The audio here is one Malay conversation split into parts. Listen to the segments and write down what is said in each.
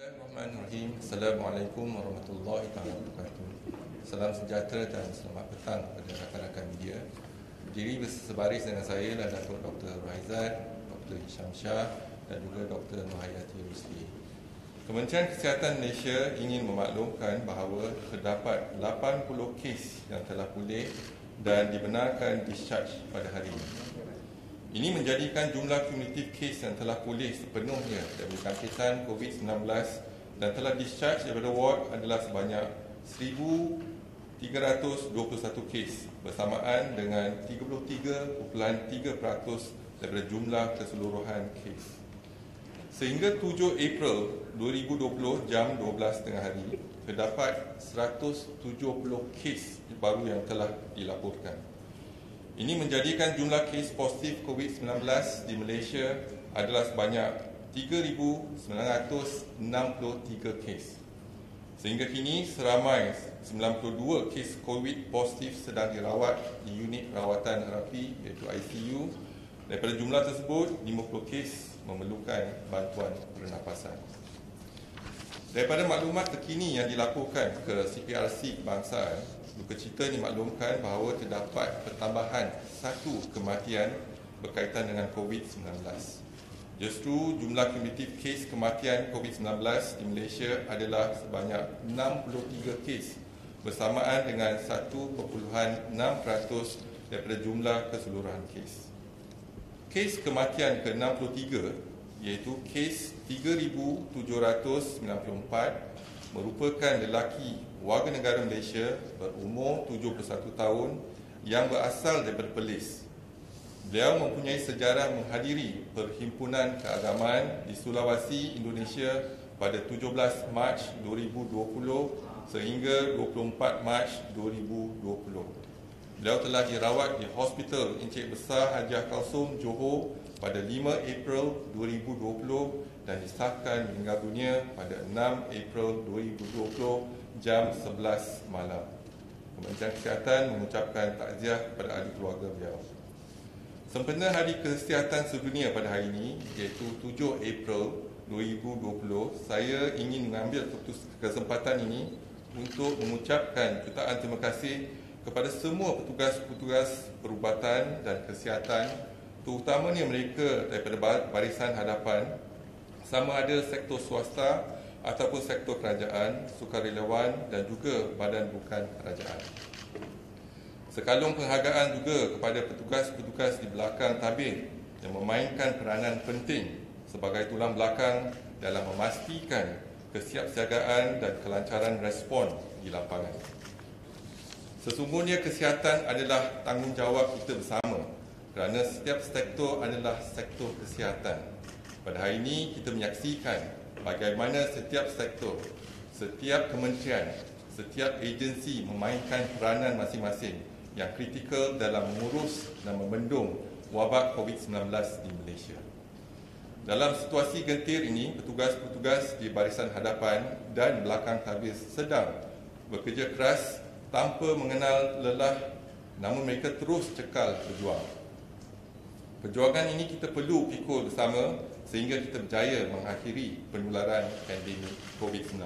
Bismillahirrahmanirrahim. Assalamualaikum warahmatullahi wabarakatuh. Salam sejahtera dan selamat petang kepada rakan-rakan media. Berdiri bersebaris dengan saya adalah Datuk Dr. Raizat, Dr. Hisham dan juga Dr. Noor. Kementerian Kesihatan Malaysia ingin memaklumkan bahawa terdapat 80 kes yang telah pulih dan dibenarkan discharge pada hari ini. Ini menjadikan jumlah kumulatif kes yang telah pulih sepenuhnya dari jangkitan COVID-19 dan telah discharge daripada ward adalah sebanyak 1,321 kes bersamaan dengan 33.3% daripada jumlah keseluruhan kes. Sehingga 7 April 2020 jam 12 tengah hari, terdapat 170 kes baru yang telah dilaporkan. Ini menjadikan jumlah kes positif COVID-19 di Malaysia adalah sebanyak 3,963 kes. Sehingga kini seramai 92 kes COVID positif sedang dirawat di unit rawatan terapi iaitu ICU. Daripada jumlah tersebut, 50 kes memerlukan bantuan pernafasan. Daripada maklumat terkini yang dilaporkan ke CPRC Kebangsaan, duka cita dimaklumkan bahawa terdapat pertambahan 1 kematian berkaitan dengan COVID-19. Justru jumlah kumulatif kes kematian COVID-19 di Malaysia adalah sebanyak 63 kes bersamaan dengan 1.6% daripada jumlah keseluruhan kes. Kes kematian ke-63 iaitu kes 3,794 merupakan lelaki warga negara Malaysia berumur 71 tahun yang berasal daripada Perlis. Beliau mempunyai sejarah menghadiri Perhimpunan Keagamaan di Sulawesi, Indonesia pada 17 Mac 2020 sehingga 24 Mac 2020. Beliau telah dirawat di Hospital Encik Besar Hajiah Kalsum, Johor pada 5 April 2020 dan disahkan meninggal dunia pada 6 April 2020 jam 11 malam. Kementerian Kesihatan mengucapkan takziah kepada ahli keluarga beliau. Sempena Hari Kesihatan Sedunia pada hari ini iaitu 7 April 2020, saya ingin mengambil kesempatan ini untuk mengucapkan jutaan terima kasih kepada semua petugas-petugas perubatan dan kesihatan, terutamanya mereka daripada barisan hadapan, sama ada sektor swasta ataupun sektor kerajaan, sukarelawan dan juga badan bukan kerajaan. Sekalung penghargaan juga kepada petugas-petugas di belakang tabir yang memainkan peranan penting sebagai tulang belakang dalam memastikan kesiapsiagaan dan kelancaran respon di lapangan. Sesungguhnya kesihatan adalah tanggungjawab kita bersama kerana setiap sektor adalah sektor kesihatan. Pada hari ini kita menyaksikan bagaimana setiap sektor, setiap kementerian, setiap agensi memainkan peranan masing-masing yang kritikal dalam mengurus dan membendung wabak COVID-19 di Malaysia. Dalam situasi gentir ini, petugas-petugas di barisan hadapan dan belakang tabir sedang bekerja keras tanpa mengenal lelah, namun mereka terus cekal berjuang. Perjuangan ini kita perlu pikul bersama sehingga kita berjaya mengakhiri penularan pandemik COVID-19.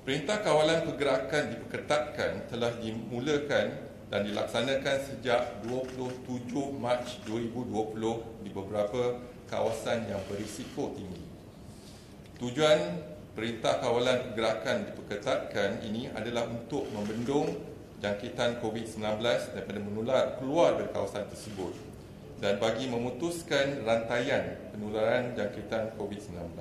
Perintah kawalan pergerakan diperketatkan telah dimulakan dan dilaksanakan sejak 27 Mac 2020 di beberapa kawasan yang berisiko tinggi. Tujuan Perintah kawalan pergerakan diperketatkan ini adalah untuk membendung jangkitan COVID-19 daripada menular keluar dari kawasan tersebut dan bagi memutuskan rantaian penularan jangkitan COVID-19.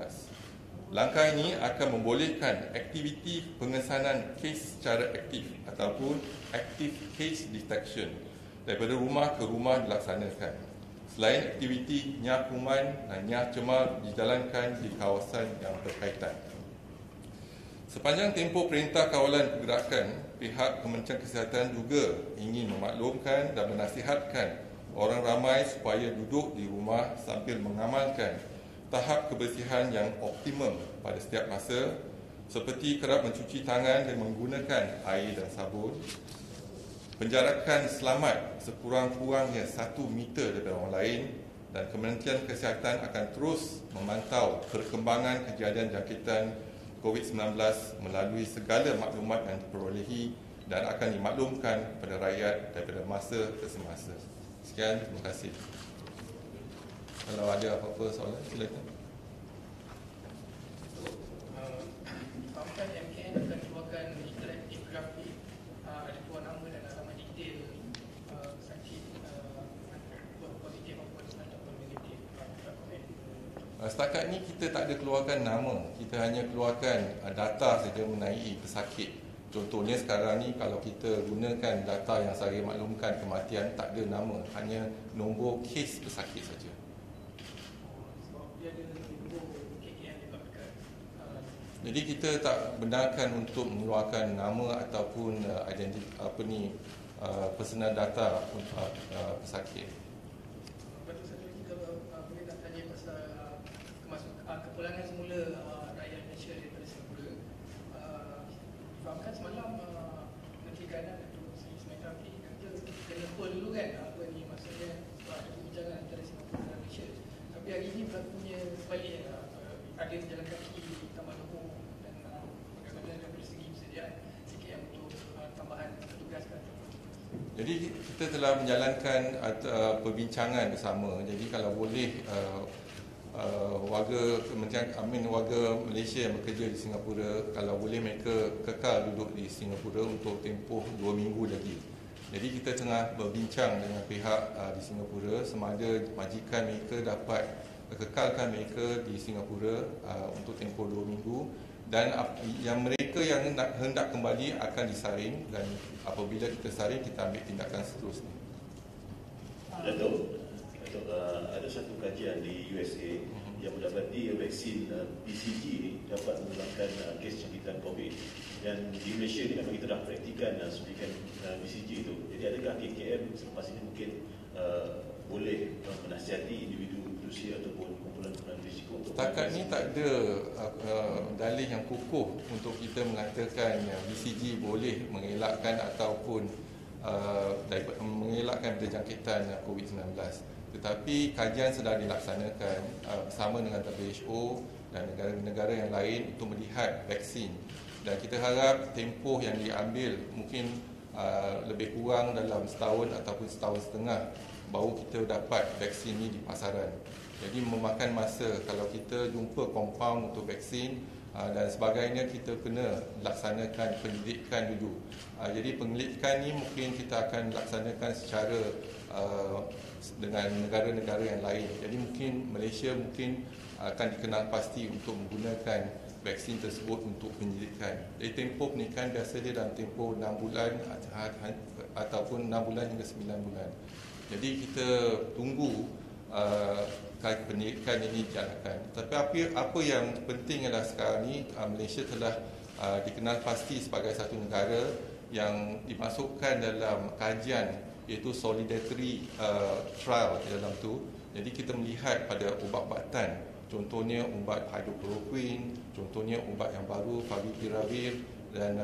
Langkah ini akan membolehkan aktiviti pengesanan kes secara aktif ataupun active case detection daripada rumah ke rumah dilaksanakan. Selain aktiviti nyah kuman dan nyah cemar dijalankan di kawasan yang berkaitan. Sepanjang tempoh Perintah Kawalan Pergerakan, pihak Kementerian Kesihatan juga ingin memaklumkan dan menasihatkan orang ramai supaya duduk di rumah sambil mengamalkan tahap kebersihan yang optimum pada setiap masa seperti kerap mencuci tangan dan menggunakan air dan sabun, penjarakan selamat sekurang-kurangnya 1 meter daripada orang lain dan Kementerian Kesihatan akan terus memantau perkembangan kejadian jangkitan COVID-19 melalui segala maklumat yang diperolehi dan akan dimaklumkan kepada rakyat daripada masa ke semasa. Sekian, terima kasih. Kalau ada apa-apa soalan, silakan. Fahamkan MKN akan keluarkan interaktif grafik, ada keluar nama dan alamat detail sakit positif ataupun negatif. Setakat ni kita tak ada keluarkan nama, kita hanya keluarkan data saja mengenai pesakit. Contohnya sekarang ni kalau kita gunakan data yang saya maklumkan kematian, tak ada nama, hanya nombor kes pesakit saja. Jadi kita tak benarkan untuk mengeluarkan nama ataupun personal data pesakit. Lepas tu satu lagi kalau boleh nak tanya pasal kepulangan semula rakyat Malaysia daripada Singapura. Fahamkan semalam Menteri Kanan Datuk semasa kata kena hold dulu kan, maksudnya ada perbincangan antara Singapura dan Malaysia. Tapi hari ini berlakunya sebaliknya, ada jalan kaki tambah nombor dan bagaimana daripada segi persediaan KKM untuk tambahan petugas kan. Jadi kita telah menjalankan perbincangan bersama. Jadi kalau boleh warga Malaysia yang bekerja di Singapura, kalau boleh mereka kekal duduk di Singapura untuk tempoh 2 minggu lagi. Jadi kita tengah berbincang dengan pihak di Singapura sama ada majikan mereka dapat kekalkan mereka di Singapura untuk tempoh 2 minggu, dan yang mereka yang hendak kembali akan disaring, dan apabila kita saring kita ambil tindakan seterusnya. Datuk, ada satu kajian di USA yang mendapati vaksin BCG ini dapat mengurangkan kes jangkitan COVID, dan di Malaysia ni memang kita dah praktikan suntikan BCG itu. Jadi adakah KKM selepas ini mungkin boleh menasihati individu usia ataupun kumpulan-kumpulan risiko? Setakat ni tak ada dalih yang kukuh untuk kita mengatakan BCG boleh mengelakkan ataupun mengelakkan jangkitan COVID-19. Tetapi kajian sedang dilaksanakan bersama dengan WHO dan negara-negara yang lain untuk melihat vaksin, dan kita harap tempoh yang diambil mungkin lebih kurang dalam setahun ataupun setahun setengah baru kita dapat vaksin ini di pasaran. Jadi memakan masa. Kalau kita jumpa kompaun untuk vaksin dan sebagainya, kita kena laksanakan penyelidikan dulu. Jadi penyelidikan ni mungkin kita akan laksanakan secara dengan negara-negara yang lain. Jadi mungkin Malaysia akan dikenal pasti untuk menggunakan vaksin tersebut untuk penyelidikan. Jadi tempoh pernikahan biasa dia dalam tempoh 6 bulan ataupun 6 bulan hingga 9 bulan. Jadi kita tunggu penyelidikan ini dijalankan. Tapi apa yang penting adalah sekarang ni Malaysia telah dikenal pasti sebagai satu negara yang dimasukkan dalam kajian, iaitu solidarity trial di dalam tu. Jadi kita melihat pada ubat-ubatan, contohnya ubat hydrochloroquine, contohnya ubat yang baru favipiravir, dan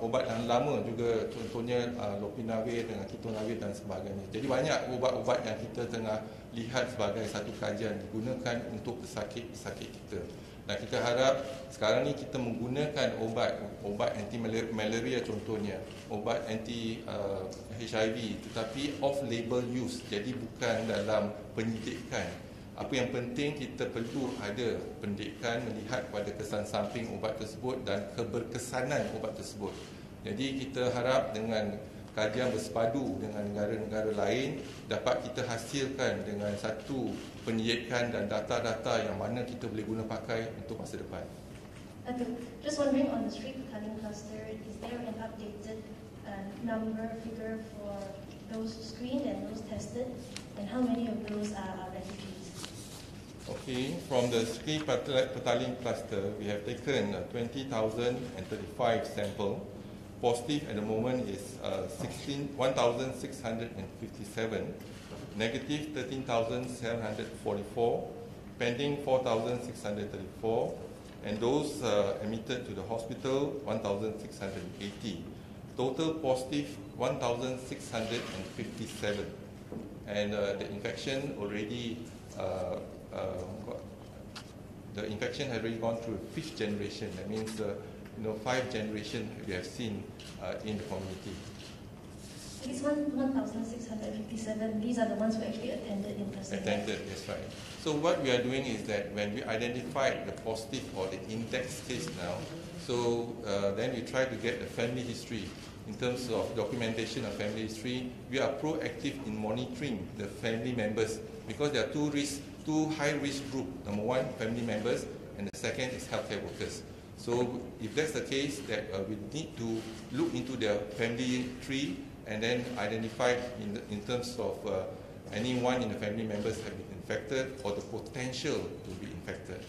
ubat yang lama juga, contohnya lopinavir dengan kitonavir dan sebagainya. Jadi banyak ubat-ubat yang kita tengah lihat sebagai satu kajian digunakan untuk pesakit-pesakit kita. Dan kita harap sekarang ni kita menggunakan ubat anti malaria, contohnya ubat anti HIV, tetapi off label use, jadi bukan dalam penyelidikan. Apa yang penting, kita perlu ada pendidikan melihat pada kesan samping ubat tersebut dan keberkesanan ubat tersebut. Jadi kita harap dengan kajian bersepadu dengan negara-negara lain dapat kita hasilkan dengan satu penyelidikan dan data-data yang mana kita boleh guna pakai untuk masa depan. Just wondering, on the street cutting cluster, is there an updated number figure for those screened and those tested, and how many of those are refugees? Okay, from the Strim petaling cluster, we have taken 20,035 samples. Positive at the moment is 1,657, negative 13,744, pending 4,634, and those admitted to the hospital 1,680. Total positive 1,657. and the infection has already gone through 5th generation. That means 5 generations we have seen in the community. These 1,657, these are the ones who actually attended in person. Attended, that's right. So what we are doing is that when we identify the positive or the index case now, so then we try to get the family history. In terms of documentation of family history, we are proactive in monitoring the family members because there are two high-risk groups. Number one, family members, and the second is healthcare workers. So if that's the case, that we need to look into their family tree and then identify in terms of anyone in the family members have been infected or the potential to be infected.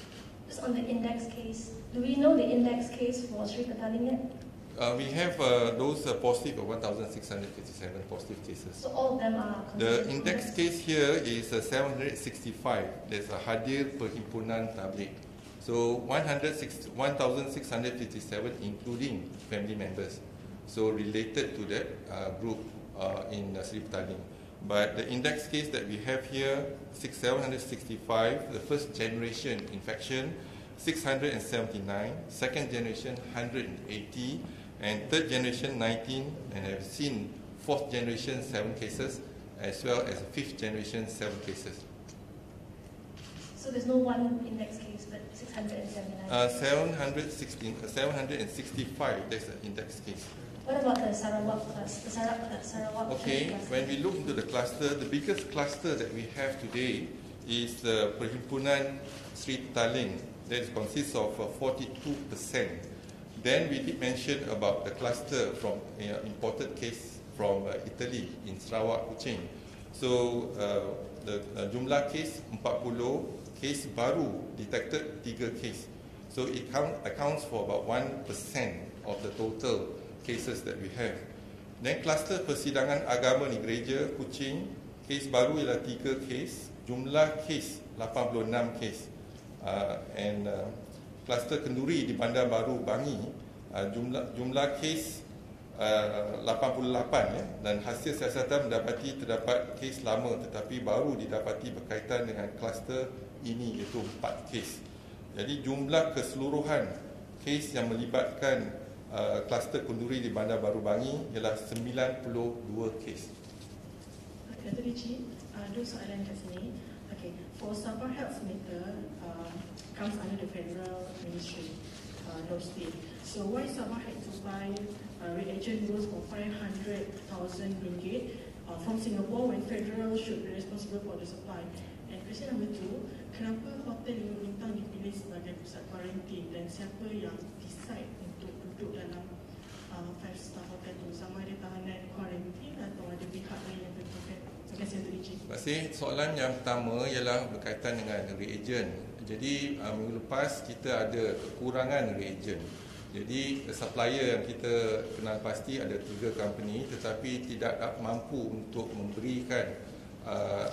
Just on the index case, do we know the index case for Sri Petaling yet? We have those positive, 1,657 positive cases. So all of them are The index case here is 765. There's a hadir perhimpunan tabligh. So 1,657 including family members. So related to that group in Sri Petaling. But the index case that we have here, 765, the first generation infection, 679, second generation 180, and third generation 19, and I've seen fourth generation 7 cases, as well as fifth generation 7 cases. So there's no one index case, but 679. 765, that's the index case. What about the Sarawak cluster? Sarawak Okay, cluster? when we look into the cluster, the biggest cluster that we have today is the Perhimpunan Sri Petaling. That consists of 42%. Then we did mention about the cluster from imported case from Italy in Sarawak, Kuching. So the jumlah case 40, case baru detected 3 case. So it accounts for about 1% of the total cases that we have. Then kluster persidangan agama di gereja Kuching, kes baru ialah 3 kes, jumlah kes 86 kes. And kluster kenduri di Bandar Baru Bangi, jumlah kes 88 ya, dan hasil siasatan terdapat kes lama tetapi baru didapati berkaitan dengan kluster ini iaitu 4 kes. Jadi jumlah keseluruhan kes yang melibatkan kluster kenduri di Bandar Baru Bangi ialah 92 kes. Datuk Diji, ada soalan kat sini. Okay, for Sabah Health Meter comes under the Federal Ministry, no state. So why Sabah had to buy reagent worth for 500,000 ringgit from Singapore when Federal should be responsible for the supply? And question number 2, kenapa hotel 5 bintang dipilih sebagai pusat kuarantin dan siapa yang decide untuk duduk dalam 5-star hotel tu, sama ada tahanan kuarantin atau ada pihak lain yang berkaitan? Terima kasih Datuk Diji. Terima kasih. Soalan yang pertama ialah berkaitan dengan reagent. Jadi minggu lepas kita ada kekurangan reagent. Jadi supplier yang kita kenal pasti ada 3 company tetapi tidak mampu untuk memberikan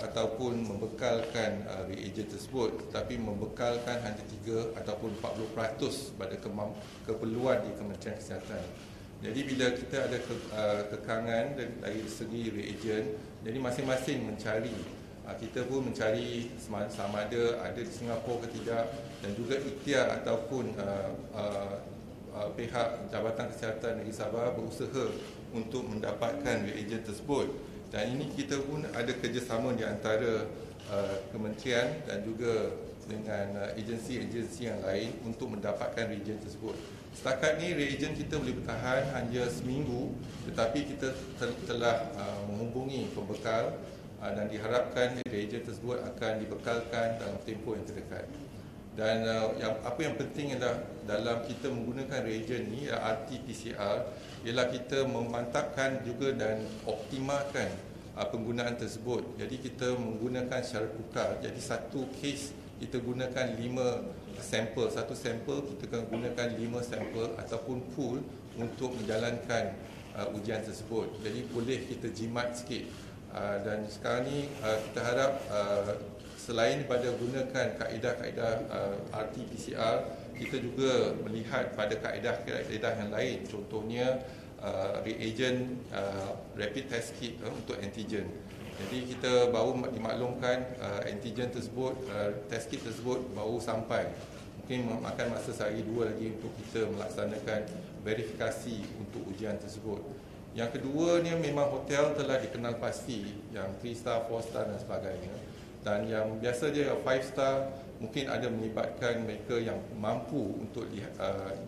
ataupun membekalkan reagent tersebut, tetapi membekalkan hanya 3 ataupun 40% pada keperluan di Kementerian Kesihatan. Jadi bila kita ada kekangan dari segi reagent, jadi masing-masing mencari. Kita pun mencari sama ada di Singapura ke tidak, dan juga ikhtiar ataupun pihak Jabatan Kesihatan Negeri Sabah berusaha untuk mendapatkan reagent tersebut. Dan ini kita pun ada kerjasama di antara kementerian dan juga dengan agensi-agensi yang lain untuk mendapatkan reagent tersebut. Setakat ni reagent kita boleh bertahan hanya seminggu, tetapi kita telah menghubungi pembekal dan diharapkan reagent tersebut akan dibekalkan dalam tempoh yang terdekat. Dan apa yang penting adalah dalam kita menggunakan reagent ni, RT-PCR, ialah kita memantapkan juga dan optimalkan penggunaan tersebut. Jadi kita menggunakan secara pukal. Jadi satu kes kita gunakan 5 sampel. Satu sampel kita akan gunakan 5 sampel ataupun pool untuk menjalankan ujian tersebut. Jadi boleh kita jimat sikit. Dan sekarang ni kita harap selain daripada gunakan kaedah-kaedah RT-PCR, kita juga melihat pada kaedah-kaedah yang lain. Contohnya reagent rapid test kit untuk antigen. Jadi kita baru dimaklumkan antigen tersebut, test kit tersebut baru sampai. Mungkin makan masa sehari dua lagi untuk kita melaksanakan verifikasi untuk ujian tersebut. Yang kedua ni memang hotel telah dikenal pasti, yang 3 star, 4 star dan sebagainya. Dan yang biasa je 5 star mungkin ada melibatkan mereka yang mampu untuk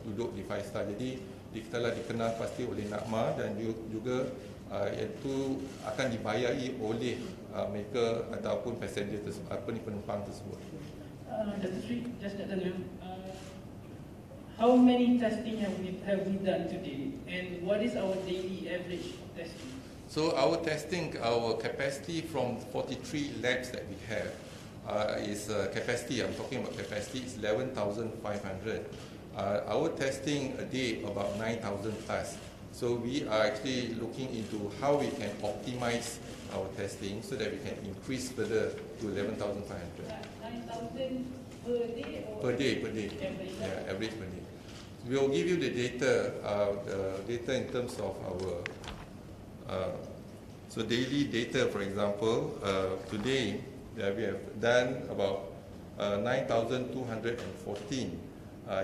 duduk di 5 star. Jadi telah dikenal pasti oleh NAKMA dan juga itu akan dibayari oleh mereka ataupun passenger tersebut, penumpang tersebut. Datuk Sri, just nak tanya, how many testing have we done today, and what is our daily average testing? So our testing, our capacity from 43 labs that we have is capacity. I'm talking about capacity is 11,500. Our testing a day about 9,000 plus. So we are actually looking into how we can optimize our testing so that we can increase further to 11,500. 9,000 per day or Per day. Yeah, average per day. We will give you the data in terms of our so daily data. For example, today we have done about 9,214.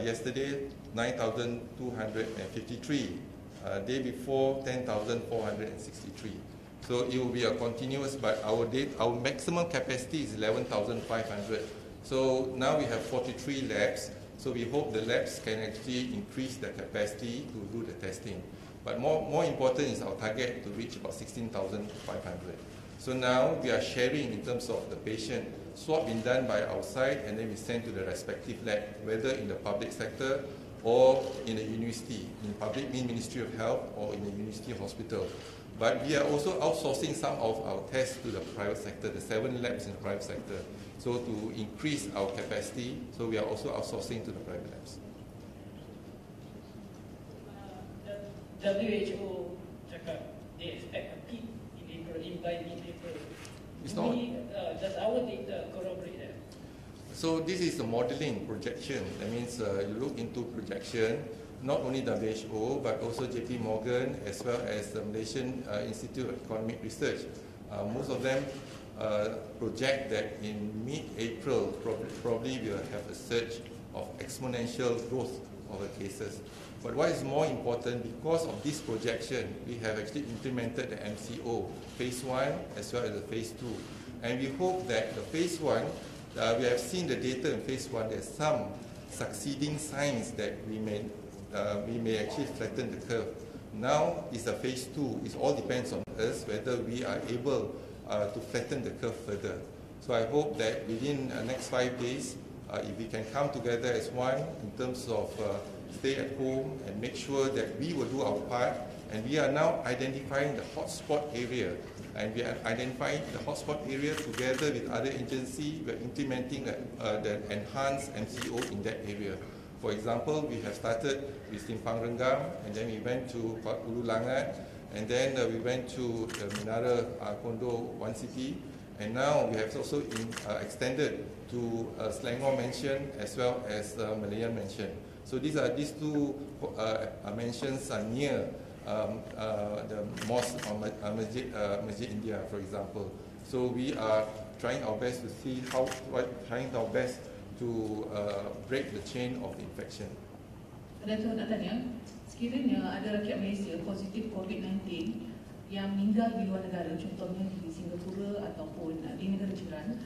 Yesterday 9,253. Day before 10,463. So it will be a continuous, but our maximum capacity is 11,500. So now we have 43 labs. So we hope the labs can actually increase the capacity to do the testing. But more important is our target to reach about 16,500. So now we are sharing in terms of the patient swab being done by our side, and then we send to the respective lab, whether in the public sector or in a university. In public mean Ministry of Health or in a university hospital. But we are also outsourcing some of our tests to the private sector, the 7 labs in the private sector. So to increase our capacity, so we are also outsourcing to the private labs. WHO cakap they expect a peak in April, by mid-April. It's not. Does our data corroborate that? So this is the modeling projection. That means you look into projection, not only WHO but also JP Morgan as well as the Malaysian Institute of Economic Research. Most of them project that in mid-April probably we will have a surge of exponential growth of the cases. But what is more important, because of this projection, we have actually implemented the MCO phase 1 as well as the phase 2. And we hope that the phase 1, we have seen the data in phase 1, there's some succeeding signs that we may actually flatten the curve. Now is a phase 2. It all depends on us whether we are able to flatten the curve further. So I hope that within the next 5 days, if we can come together as one in terms of stay at home and make sure that we will do our part, and we are now identifying the hotspot area. And we are identifying the hotspot area together with other agencies. We are implementing the enhanced MCO in that area. For example, we have started with Simpang Renggam, and then we went to Ulu Langat, and then we went to the Menara Kondo One City, and now we have also extended to Selangor Mansion as well as Malayan Mansion. So these two mansions are near the mosque or Masjid India, for example. So we are trying our best to see trying our best to break the chain of infection. Datuk nak tanya, sekiranya ada rakyat Malaysia positif COVID-19 yang meninggal di luar negara, contohnya di Singapura ataupun di negara jiran,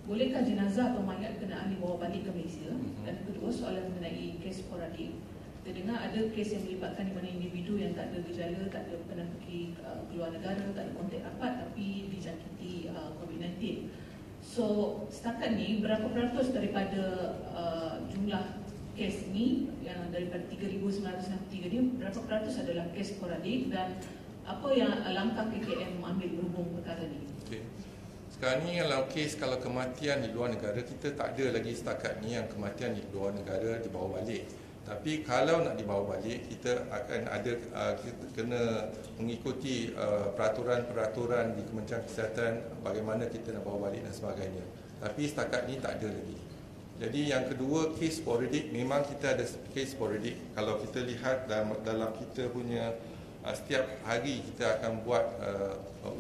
bolehkah jenazah atau mayat kenaan dibawa balik ke Malaysia? Dan kedua, soalan mengenai kes sporadik. Kita dengar ada kes yang melibatkan di mana individu yang tak ada gejala, tak ada pernah pergi keluar negara, tak ada kontak rapat tapi dijangkiti COVID-19. So setakat ni berapa peratus daripada jumlah kes ni, yang daripada 3,963 ni, berapa peratus adalah kes sporadik, dan apa yang langkah KKM mengambil berhubung perkara ni? Okay. Sekarang ni kalau kematian di luar negara, kita tak ada lagi setakat ni yang kematian di luar negara dibawa balik. Tapi kalau nak dibawa balik, kita akan ada kita kena mengikuti peraturan-peraturan di Kementerian Kesihatan bagaimana kita nak bawa balik dan sebagainya. Tapi setakat ni tak ada lagi. Jadi yang kedua, kes sporadik, memang kita ada kes sporadik. Kalau kita lihat dalam kita punya setiap hari kita akan buat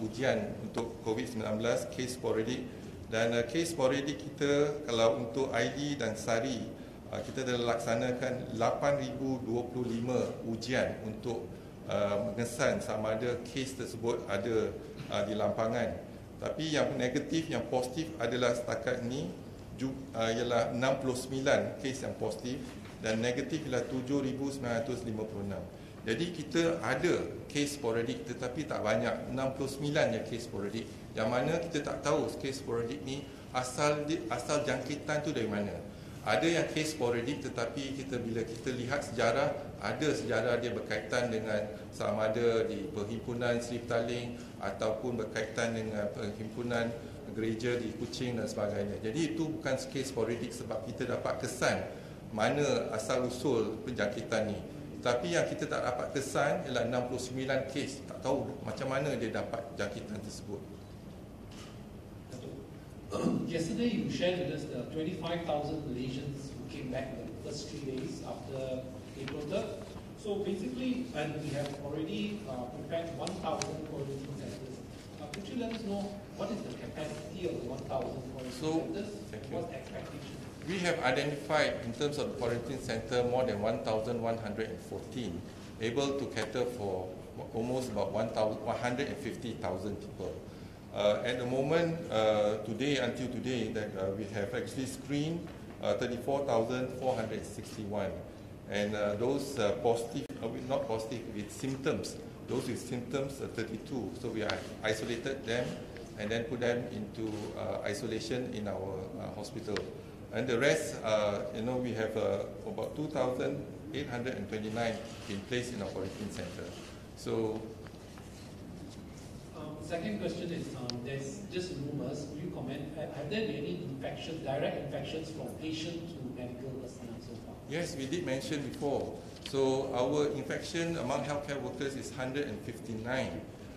ujian untuk COVID-19, case sporadik. Dan case sporadik kita, kalau untuk ID dan SARI, kita telah laksanakan 8,025 ujian untuk mengesan sama ada kes tersebut ada di lampangan. Tapi yang negatif, yang positif adalah setakat ini ialah 69 kes yang positif dan negatif ialah 7,956. Jadi kita ada kes sporadik tetapi tak banyak, 69 yang kes sporadik. Yang mana kita tak tahu kes sporadik ni asal jangkitan tu dari mana. Ada yang kes sporadik tetapi bila kita lihat sejarah, ada sejarah dia berkaitan dengan sama ada di perhimpunan Sri Petaling ataupun berkaitan dengan perhimpunan gereja di Kuching dan sebagainya. Jadi itu bukan kes sporadik sebab kita dapat kesan mana asal usul penjangkitan ni. Tapi yang kita tak dapat kesan ialah 69 kes. Tak tahu macam mana dia dapat jangkitan tersebut. Yesterday you shared with us the 25,000 Malaysians who came back in the first 3 days after April 3rd. So basically, and we have already prepared 1,000 quarantine centers. Could you let us know what is the capacity of the 1,000 quarantine centers? What's the expectation? We have identified in terms of the quarantine center more than 1,114, able to cater for almost about 150,000 people. At the moment, until today, that we have actually screened 34,461, and those positive, not positive, with symptoms. Those with symptoms are 32. So we isolated them and then put them into isolation in our hospital. And the rest, we have about 2,829 in place in our quarantine center. So, second question is, there's just rumors. Will you comment? Have there been any direct infections from patient to medical personnel so far? Yes, we did mention before. So our infection among healthcare workers is 159,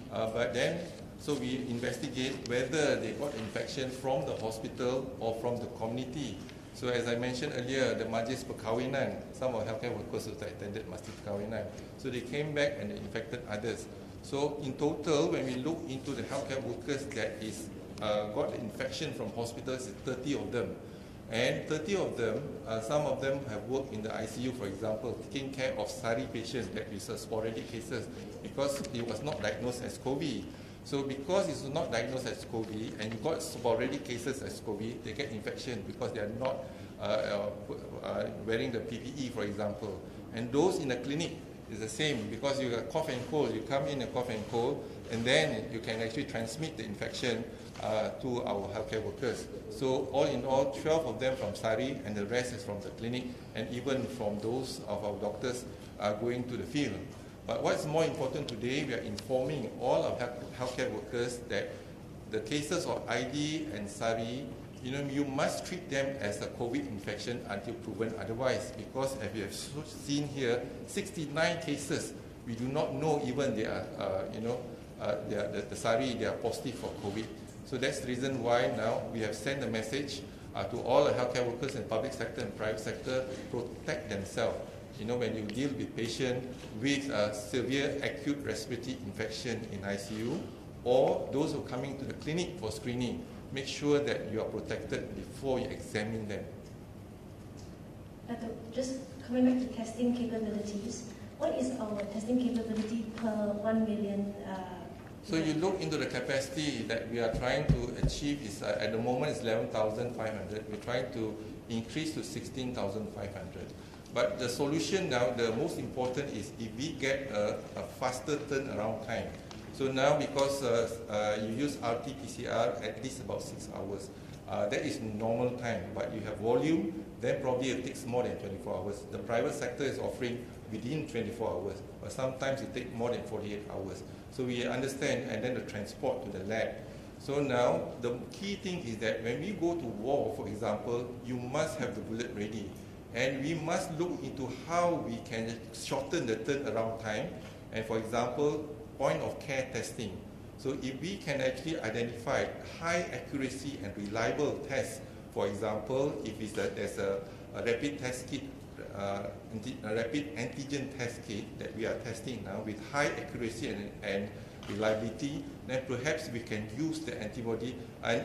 but then. So we investigate whether they got infection from the hospital or from the community. So as I mentioned earlier, the majlis perkahwinan, some of healthcare workers who attended majlis perkahwinan. So they came back and they infected others. So in total, when we look into the healthcare workers that is got the infection from hospitals, 30 of them. And 30 of them, some of them have worked in the ICU, for example, taking care of SARI patients that is sporadic cases because it was not diagnosed as COVID. So because it's not diagnosed as COVID and you got sporadic cases as COVID, they get infection because they are not wearing the PPE, for example. And those in the clinic is the same because you got cough and cold. You come in a cough and cold, and then you can actually transmit the infection to our healthcare workers. So all in all, 12 of them from SARI and the rest is from the clinic and even from those of our doctors going to the field. But what's more important today, we are informing all our healthcare workers that the cases of ID and SARI, you must treat them as a COVID infection until proven otherwise. Because as we have seen here, 69 cases, we do not know even they are, the SARI, they are positive for COVID. So that's the reason why now we have sent a message to all the healthcare workers in public sector and private sector, protect themselves. When you deal with patients with severe acute respiratory infection in ICU or those who are coming to the clinic for screening, make sure that you are protected before you examine them. Datuk, just coming back to testing capabilities, what is our testing capability per 1 million? So you look into the capacity that we are trying to achieve is at the moment is 11,500. We're trying to increase to 16,500. But the solution now, the most important is if we get a faster turnaround time. So now because you use RT-PCR at least about 6 hours, that is normal time. But you have volume, then probably it takes more than 24 hours. The private sector is offering within 24 hours, but sometimes it takes more than 48 hours. So we understand, and then the transport to the lab. So now the key thing is that when we go to war, for example, you must have the bullet ready. And we must look into how we can shorten the turnaround time. And for example, point of care testing. So if we can actually identify high accuracy and reliable tests, for example, if there's a rapid test kit rapid antigen test kit that we are testing now with high accuracy and reliability, then perhaps we can use the antibody and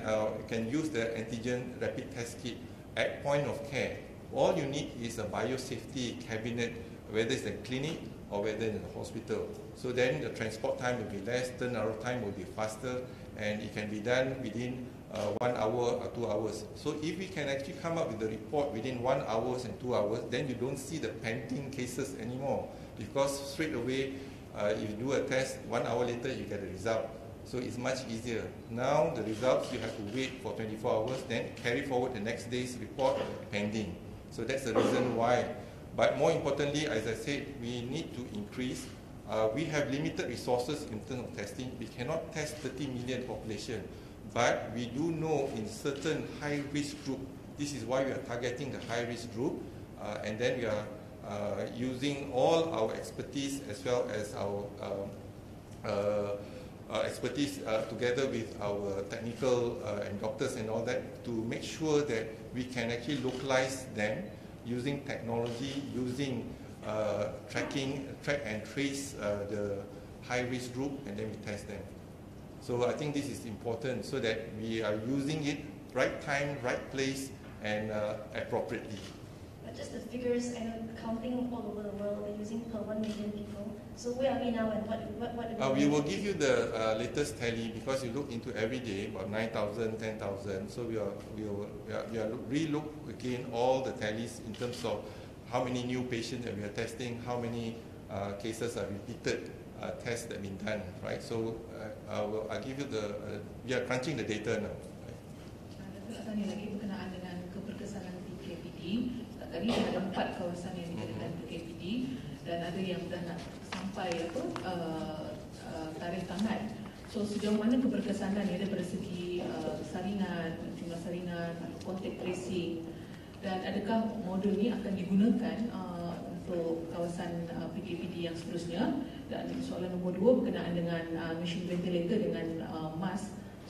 can use the antigen rapid test kit at point of care. All you need is a biosafety cabinet, whether it's a clinic or whether in a hospital. So then the transport time will be less, turnaround time will be faster, and it can be done within 1 hour or 2 hours. So if we can actually come up with the report within 1 hour and 2 hours, then you don't see the pending cases anymore, because straight away if you do a test, 1 hour later you get the result. So it's much easier. Now the results you have to wait for 24 hours, then carry forward the next day's report pending. So that's the reason why. But more importantly, as I said, we need to increase. We have limited resources in terms of testing. We cannot test 30 million population. But we do know in certain high-risk group, this is why we are targeting the high-risk group, and then we are using all our expertise as well as our expertise together with our technical and doctors and all that to make sure that we can actually localize them using technology, using track and trace the high-risk group, and then we test them. So I think this is important so that we are using it right time, right place, and appropriately. But just the figures, I know counting all over the world, they're using per 1 million people. So where are we now, and what do we will give you the latest tally, because you look into every day about 9,000, 10,000. So we are relook again all the tallies in terms of how many new patients that we are testing, how many cases are repeated tests that have been done, right? So I'll give you we are crunching the data now. Datuk, tanya lagi berkenaan dengan keberkesanan PKPD. Tadi ada 4 kawasan yang dikatakan PKPD dan ada yang dah nak sampai tarikh tamat. So sejauh mana keberkesanan ia daripada segi saringan, jumlah saringan, contact tracing, dan adakah modul ini akan digunakan untuk kawasan PKPD yang seterusnya? Dan soalan nombor 2 berkenaan dengan mesin ventilator dengan mask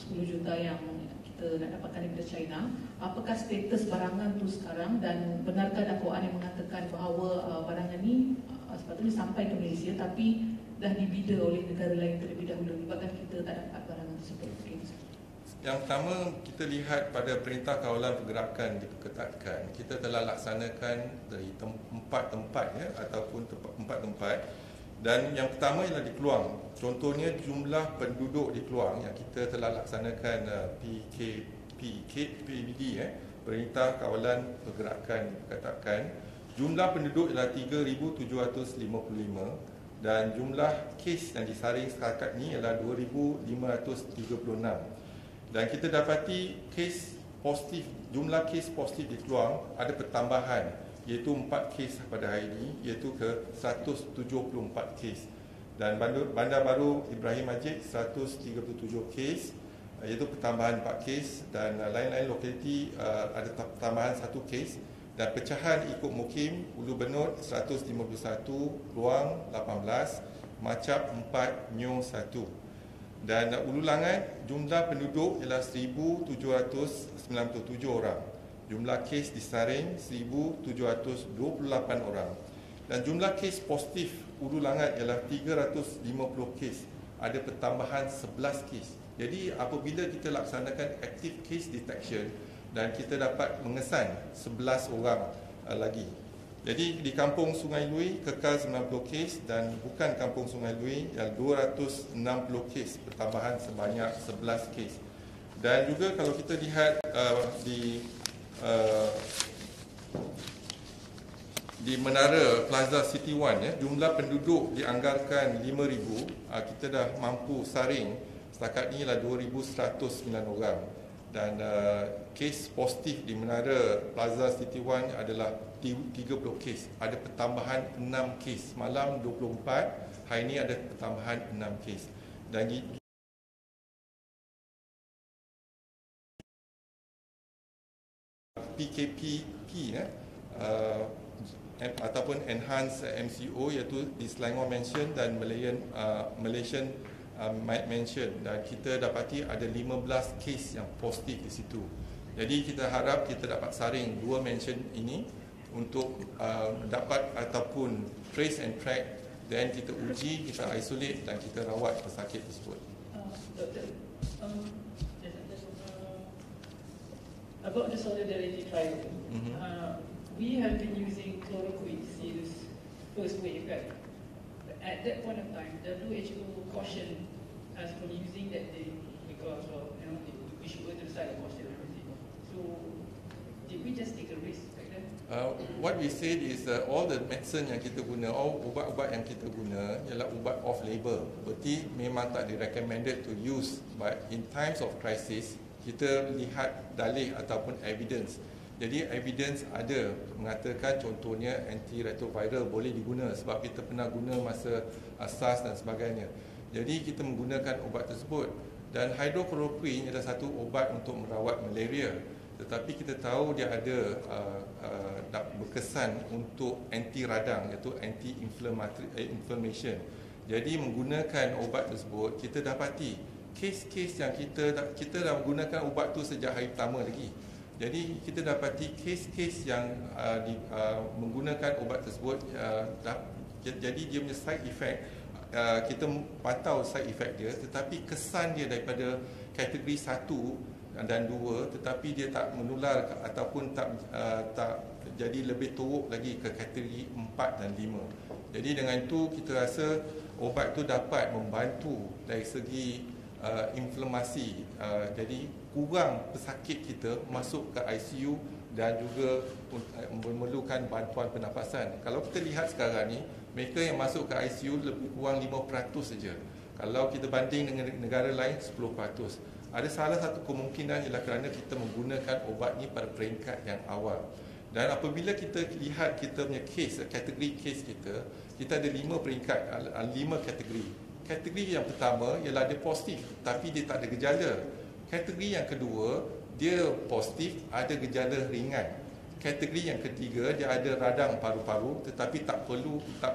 10 juta yang kita nak dapatkan daripada China. Apakah status barangan tu sekarang, dan benarkah dakwaan yang mengatakan bahawa barangan ni sepatutnya sampai ke Malaysia tapi dah dibida oleh negara lain terlebih dahulu, menyebabkan kita tak dapat barangan tersebut? Yang pertama, kita lihat pada Perintah Kawalan Pergerakan diketatkan, kita telah laksanakan dari 4 tempat ataupun 4 tempat. Dan yang pertama ialah di Keluang. Contohnya jumlah penduduk di Keluang yang kita telah laksanakan PKPD, Perintah Kawalan Pergerakan diketatkan. Jumlah penduduk ialah 3,755 dan jumlah kes yang disaring setakat ni ialah 2,536. Dan kita dapati jumlah kes positif di Keluang ada pertambahan, iaitu 4 kes pada hari ini, iaitu ke 174 kes. Dan Bandar Baru Ibrahim Majid 137 kes, iaitu pertambahan 4 kes, dan lain-lain lokaliti ada tambahan 1 kes. Dan pecahan ikut mukim, Ulu Benut 151, Ruang 18, Macap 4, Nyo 1. Dan Ulu Langat, jumlah penduduk ialah 1,797 orang. Jumlah kes disaring 1,728 orang. Dan jumlah kes positif Ulu Langat ialah 350 kes. Ada pertambahan 11 kes. Jadi apabila kita laksanakan active case detection dan kita dapat mengesan 11 orang lagi. Jadi di Kampung Sungai Lui kekal 90 kes, dan bukan Kampung Sungai Lui yang 260 kes, pertambahan sebanyak 11 kes. Dan juga kalau kita lihat di Menara Plaza City One, jumlah penduduk dianggarkan 5,000, kita dah mampu saring setakat ni lah 2,109 orang. Dan kes positif di Menara Plaza City One adalah 30 kes. Ada pertambahan 6 kes. Malam 24, hari ini ada pertambahan 6 kes. Dan PKPP ataupun Enhanced MCO, iaitu di Selangor Mansion dan Malaysian Mansion, dan kita dapati ada 15 kes yang positif di situ. Jadi kita harap kita dapat saring 2 mansion ini untuk dapat ataupun trace and track, dan kita uji, kita isolate dan kita rawat pesakit tersebut. Doktor, about the solidarity trial, we have been using chloroquine since first wave, right? At that point of time, WHO cautioned us from using that day because of, we should go to the side of caution and everything. So, did we just take a risk back then? What we said is all the medicine yang kita guna, all ubat-ubat yang kita guna ialah ubat off-label. Berarti memang tak recommended to use, but in times of crisis, kita lihat dalih ataupun evidence. Jadi evidence ada mengatakan contohnya antiretroviral boleh diguna sebab kita pernah guna masa SARS dan sebagainya. Jadi kita menggunakan ubat tersebut, dan hydrochloroquine adalah satu ubat untuk merawat malaria. Tetapi kita tahu dia ada berkesan untuk anti radang, iaitu anti-inflammation. Jadi menggunakan ubat tersebut, kita dapati kes-kes yang kita dah menggunakan ubat tu sejak hari pertama lagi. Jadi kita dapati kes-kes yang menggunakan ubat tersebut, jadi dia punya side effect, kita pantau side effect dia, tetapi kesan dia daripada kategori 1 dan 2, tetapi dia tak menular ataupun tak jadi lebih teruk lagi ke kategori 4 dan 5. Jadi dengan itu kita rasa obat tu dapat membantu dari segi inflamasi, jadi kurang pesakit kita masuk ke ICU dan juga memerlukan bantuan pernafasan. Kalau kita lihat sekarang ni, mereka yang masuk ke ICU lebih kurang 5% saja. Kalau kita banding dengan negara lain 10%. Ada salah satu kemungkinan ialah kerana kita menggunakan ubat ni pada peringkat yang awal. Dan apabila kita lihat kita punya kes, kategori kes kita ada 5 peringkat, 5 kategori. Kategori yang pertama ialah dia positif tapi dia tak ada gejala. Kategori yang kedua, dia positif ada gejala ringan. Kategori yang ketiga, dia ada radang paru-paru tetapi tak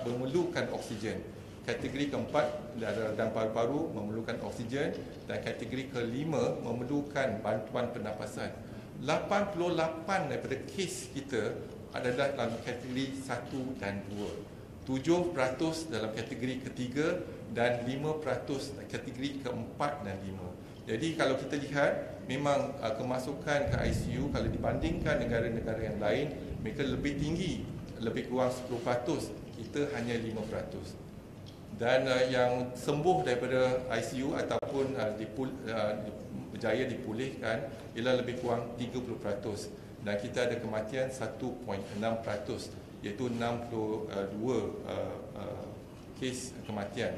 memerlukan oksigen. Kategori keempat, dia ada radang paru-paru memerlukan oksigen, dan kategori kelima memerlukan bantuan pernafasan. 88 daripada kes kita adalah dalam kategori 1 dan 2. 7% dalam kategori ketiga dan 5% kategori keempat dan 5. Jadi kalau kita lihat, memang kemasukan ke ICU kalau dibandingkan negara-negara yang lain, mereka lebih tinggi, lebih kurang 10%, kita hanya 5%. Dan yang sembuh daripada ICU ataupun berjaya dipulihkan ialah lebih kurang 30%, dan kita ada kematian 1.6%, iaitu 62 kes kematian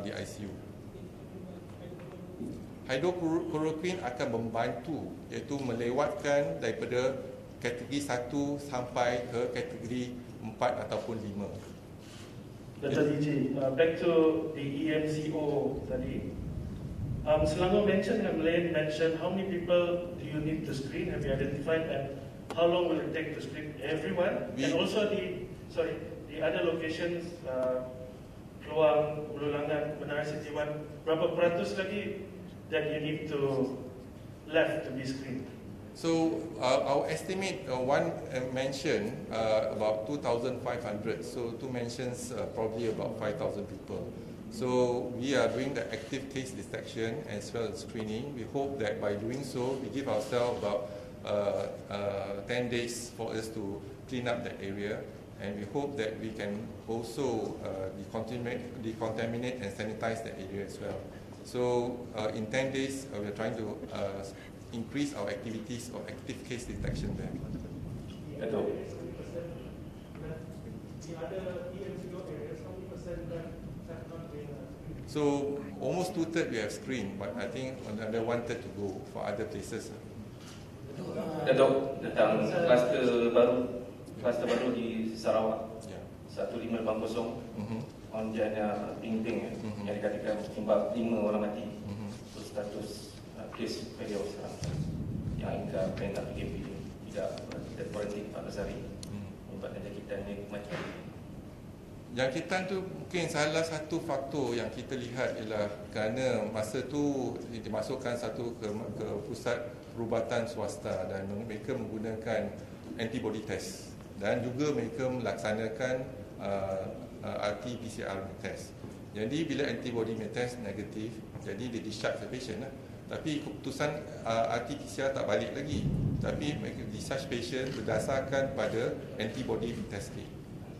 di ICU. Hydrochloroquine akan membantu, iaitu melewatkan daripada kategori 1 sampai ke kategori 4 ataupun 5. Dr. DJ, back to the EMCO tadi. Selangor mentioned and Malayan mentioned, how many people do you need to screen? Have you identified, and how long will it take to screen everyone? And also the other locations, Keluang, Ululangan, Menara City 1, berapa peratus lagi that you need to left to be screened? So our estimate, one mention about 2,500. So two mentions probably about 5,000 people. So we are doing the active case detection as well as screening. We hope that by doing so, we give ourselves about 10 days for us to clean up that area, and we hope that we can also decontaminate and sanitize that area as well. So in 10 days, we are trying to increase our activities of active case detection there. Datuk. So almost 2/3 we have screened, but I think another 1/3 to go for other places. Datuk, tentang kluster baru di Sarawak, 1580 on Jana Ping-Ping, yang dikatakan menyebabkan 5 orang mati. Status kes beliau sekarang yang hingga perintah PKP tidak kuarantin 14 hari, menyebabkan jangkitan ini mati. Jangkitan tu mungkin salah satu faktor yang kita lihat ialah kerana masa tu dimasukkan satu ke pusat perubatan swasta dan mereka menggunakan antibody test. dan juga mereka melaksanakan RT-PCR test. Jadi bila antibody test negatif, jadi dia discharge the patient lah. Tapi keputusan RT-PCR tak balik lagi, tapi mereka discharge patient berdasarkan pada antibody test kit.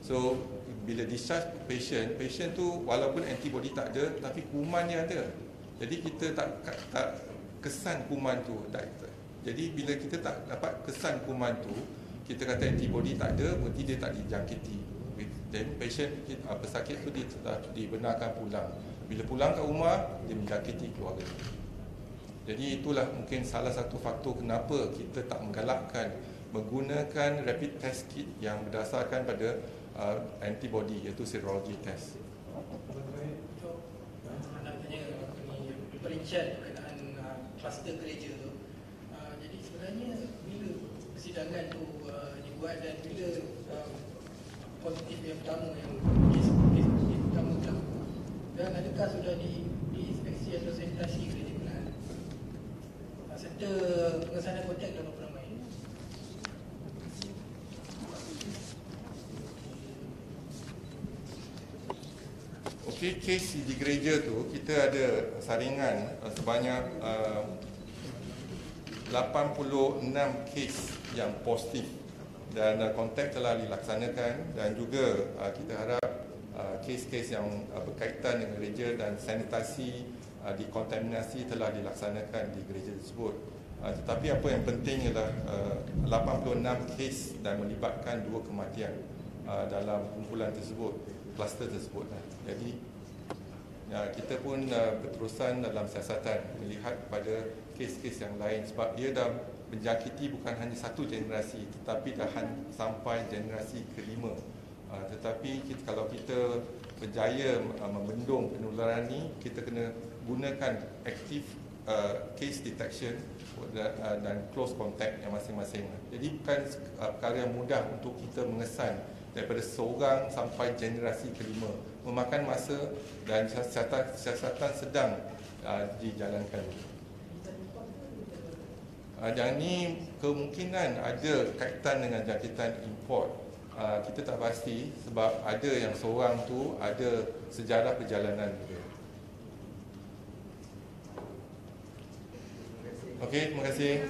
So bila discharge patient tu walaupun antibody tak ada, tapi kuman dia ada. Jadi kita tak kesan kuman tu. Jadi bila kita tak dapat kesan kuman tu, kita kata antibody tak ada, berarti dia tak dijangkiti. Dan patient pesakit tu dia telah dibenarkan pulang. Bila pulang ke rumah, dia menjangkiti keluarga. Jadi itulah mungkin salah satu faktor kenapa kita tak menggalakkan menggunakan rapid test kit yang berdasarkan pada antibody, iaitu serology test. Nak tanya perincian berkenaan kluster gereja tu. Jadi sebenarnya bila persidangan tu dibuat dan bila positif yang pertama, yang kes pertama berlaku, dan adakah sudah diinspeksi atau sanitasi gereja berkenaan serta pengesanan kontak dalam ramai ini? Okey, kes di gereja tu kita ada saringan sebanyak 86 kes yang positif dan kontak telah dilaksanakan, dan juga kita harap kes-kes yang berkaitan dengan gereja dan sanitasi dikontaminasi telah dilaksanakan di gereja tersebut. Tetapi apa yang penting ialah 86 kes dan melibatkan 2 kematian dalam kumpulan tersebut, kluster tersebut. Jadi kita pun berterusan dalam siasatan melihat pada kes-kes yang lain, sebab dia dah menjangkiti bukan hanya satu generasi tetapi dah sampai generasi kelima. Tetapi kalau kita berjaya membendung penularan ni, kita kena gunakan active case detection dan close contact yang masing-masing. Jadi bukan perkara yang mudah untuk kita mengesan daripada seorang sampai generasi kelima. Memakan masa dan siasatan sedang dijalankan. Yang ni kemungkinan ada kaitan dengan jangkitan import. Kita tak pasti sebab ada yang seorang tu ada sejarah perjalanan juga. Okey, terima kasih.